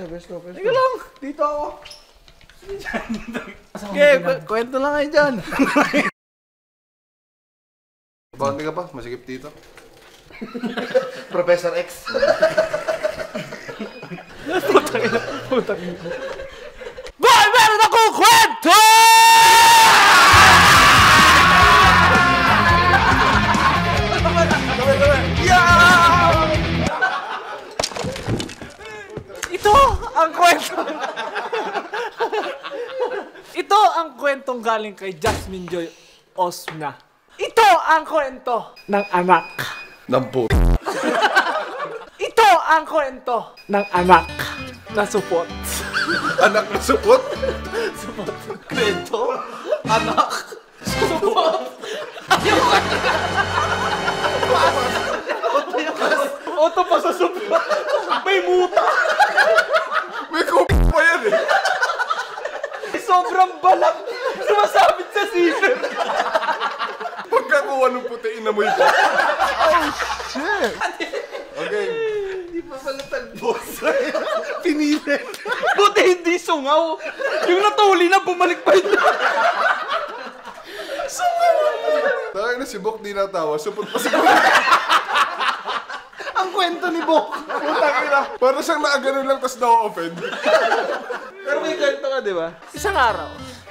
Pwesto. Teka lang, dito ako. Okay, kwento lang kayo dyan. Bakante ka pa? Masikip dito. Professor X. Putang ina. Boy, meron akong kwento! Ito ang kwento. Ito ang kwentong galing kay Jasmine Joy Osna. Ito ang kwento ng anak. Ng po. Ito ang kwento ng anak na supot. Anak na supot? Supot. Kwento? Anak? Supot? Oto pa sa supot. May muta. May kupit pa yan eh. Sobrang balat. Sumasabit sa season. Pagkakuha ng puti, inamoy pa. Oh, shit. Okay. Hindi pa pala talbos. Pinilit. Buti hindi sungaw. Yung natuli na, bumalik pa yun. Sungaw. Tayo na si Bok di natawa, supot pa siguro. Ang kwento ni Bok. Putang ina. Para siyang nakaganon lang tapos na-offend. Pero may kwento ka, di ba? Isang araw.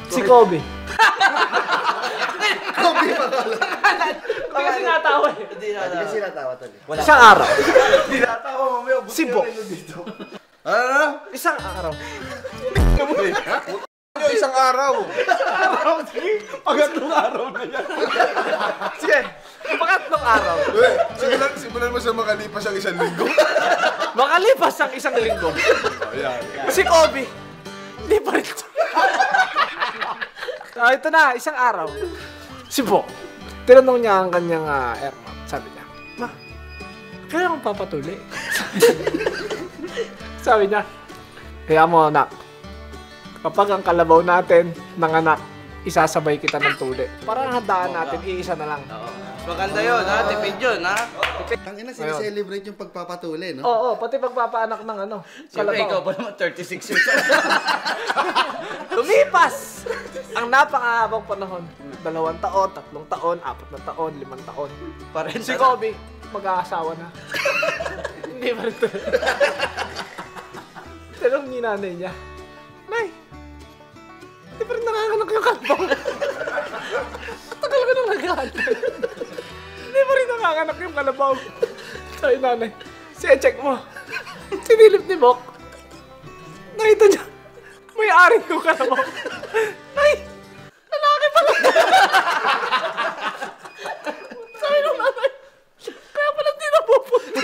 Si Kobe. Kobe pa pala. Hindi kasi natawa eh. Hindi kasi natawa tali. Isang araw. Di natawa mamaya. Si Bok. Ano? Isang araw. Isang araw. Sige. Pangatlong araw na yan. Sige. Pangatlong araw. Simulan mo sa makalipas ang isang linggo. Makalipas ang isang linggo. Ayan. Si Kobe. Hindi pa rin ito. Ito na, isang araw. Si Bok. Tinanong niya ang kanyang airmap. Sabi niya, Ma, kailan akong papatuli? Sabi niya, kaya mo anak, kapag ang kalabaw natin nanganak, isasabay kita ng tuli. Parang handaan natin, iisa na lang. Maganda yun, ha? Tipid yun, ha? Ang ina, sineselebrate yung pagpapatuli, no? Oo, pati pagpapaanak ng ano, Siyempre, ikaw kalabaw. pa naman 36 years old. Lumipas ang napakahabang panahon. 2 taon, 3 taon, 4 na taon, 5 taon. Parin Si Kobe, mag-aasawa na. Hindi pa rin ito. Tanong ni nanay niya, Nay, hindi pa rin nanganganak yung kalabaw. Tagal ka nang nag-aantay. Hindi pa rin nanganganak yung kalabaw. Sabi nanay, check mo. Sinilip ni Bok. Nakita niya, may-ari yung kalabaw. Nay, lalaki pala. Sabi nung nanay, kaya pala di napupunta.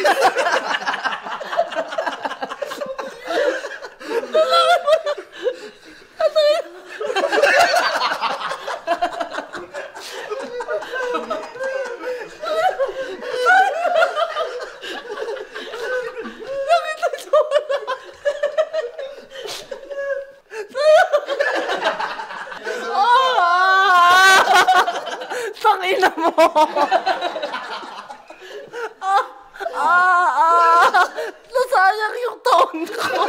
Lalaki pala. Tangina mo! Nasayang yung taon ko!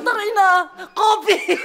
Tangina! Coffee!